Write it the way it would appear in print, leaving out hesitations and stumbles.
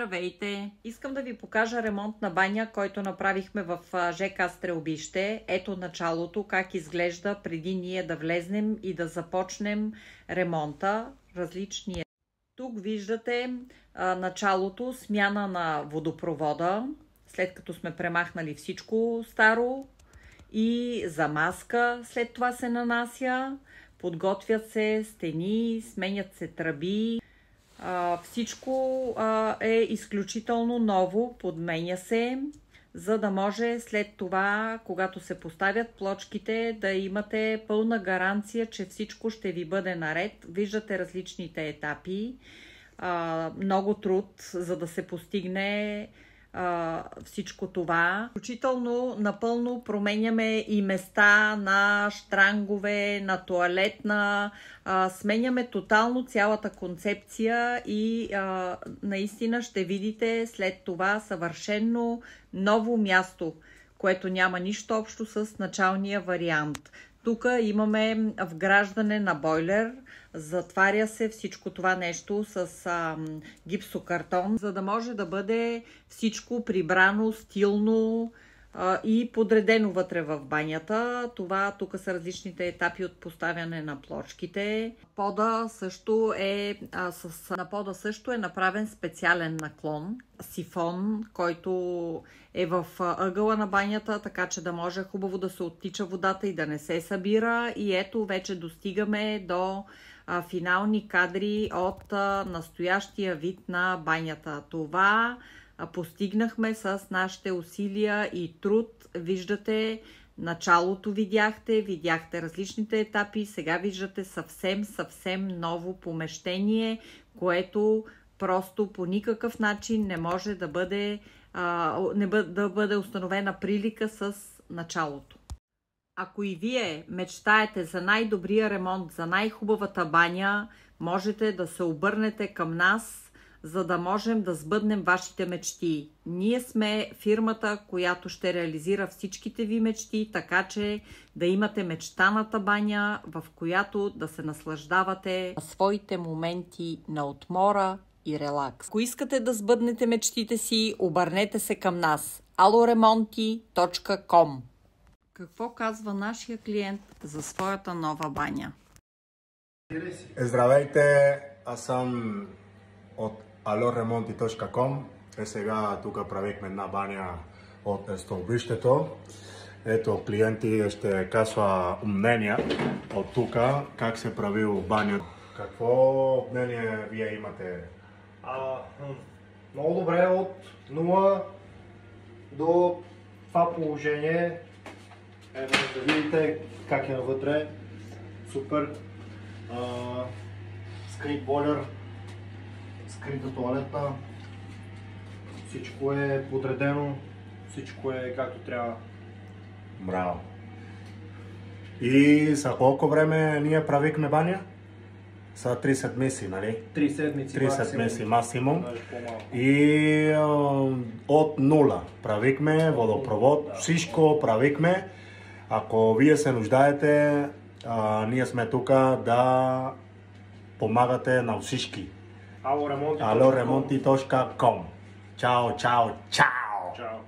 Здравейте! Искам да ви покажа ремонт на баня, който направихме в ЖК Стрелбище. Ето началото, как изглежда преди ние да влезнем и да започнем ремонта. Различни. Тук виждате началото, смяна на водопровода, след като сме премахнали всичко старо, и замазка след това се нанася, подготвят се стени, сменят се тръби. Всичко е изключително ново, подменя се, за да може след това, когато се поставят плочките, да имате пълна гаранция, че всичко ще ви бъде наред. Виждате различните етапи, много труд, за да се постигне всичко това. Включително напълно променяме и места на щрангове, на тоалетна, сменяме тотално цялата концепция и наистина ще видите след това съвършенно ново място, което няма нищо общо с началния вариант. Тук имаме вграждане на бойлер, затваря се всичко това нещо с гипсокартон, за да може да бъде всичко прибрано, стилно и подредено вътре в банята. Това тук са различните етапи от поставяне на плочките. На пода също е направен специален наклон, сифон, който е в ъгъла на банята, така че да може хубаво да се оттича водата и да не се събира. И ето вече достигаме до финални кадри от настоящия вид на банята. Това постигнахме с нашите усилия и труд. Виждате, началото видяхте различните етапи, сега виждате съвсем ново помещение, което просто по никакъв начин не може да бъде установена прилика с началото. Ако и вие мечтаете за най-добрия ремонт, за най-хубавата баня, можете да се обърнете към нас, за да можем да сбъднем вашите мечти. Ние сме фирмата, която ще реализира всичките ви мечти, така че да имате мечтаната баня, в която да се наслаждавате на своите моменти на отмора и релакс. Ако искате да сбъднете мечтите си, обърнете се към нас. aloremonti.com. Какво казва нашия клиент за своята нова баня? Здравейте, аз съм от aloremonti.com. Сега тук правихме една баня от стълбището. Ето, клиенти ще казва мнения от тук, как се прави баня. Какво мнение вие имате? Много добре, от 0 до това положение. Да видите как е навътре. Супер. Скрит бойлер, скрита тоалетна. Всичко е подредено, всичко е както трябва. Браво! И за колко време ние правихме баня? За 3 седмици, нали? 3 седмици. 3 седмици максимум. И от нула правихме водопровод, всичко правихме. Ако вие се нуждаете, ние сме тук да помагате на всички. aloremonti.com. aloremonti.com. Чао, чао, чао! Чао!